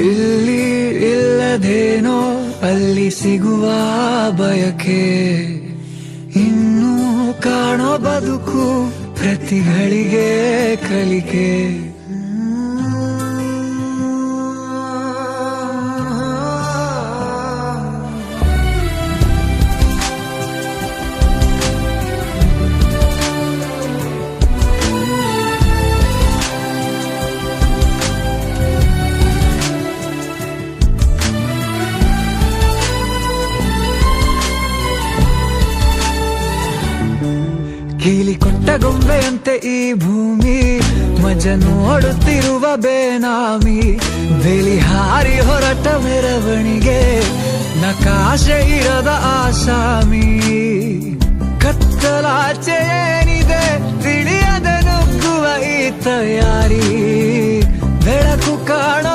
ಇಲ್ಲಿ ಇಲ್ಲದೇನೋ ಅಲ್ಲಿ ಸಿಗುವ ಬಯಕೆ, ಇನ್ನೂ ಕಾಣೋ ಬದುಕು ಪ್ರತಿಗಳಿಗೆ ಕಲಿಕೆ. ಕೀಲಿ ಕೊಟ್ಟ ಗೊಂಬೆಯಂತೆ ಈ ಭೂಮಿ, ಮಜ ನೋಡುತ್ತಿರುವ ಬೇನಾಮಿ. ಬೇಲಿ ಹಾರಿ ಹೊರಟ ಮೆರವಣಿಗೆ, ನಕಾಶೆ ಇರದ ಆಸಾಮಿ. ಕತ್ತಲಾಚೆ ಏನಿದೆ ತಿಳಿಯದೆ ನುಗ್ಗುವ ಈ ತಯಾರಿ, ಬೆಳಕು ಕಾಣೋ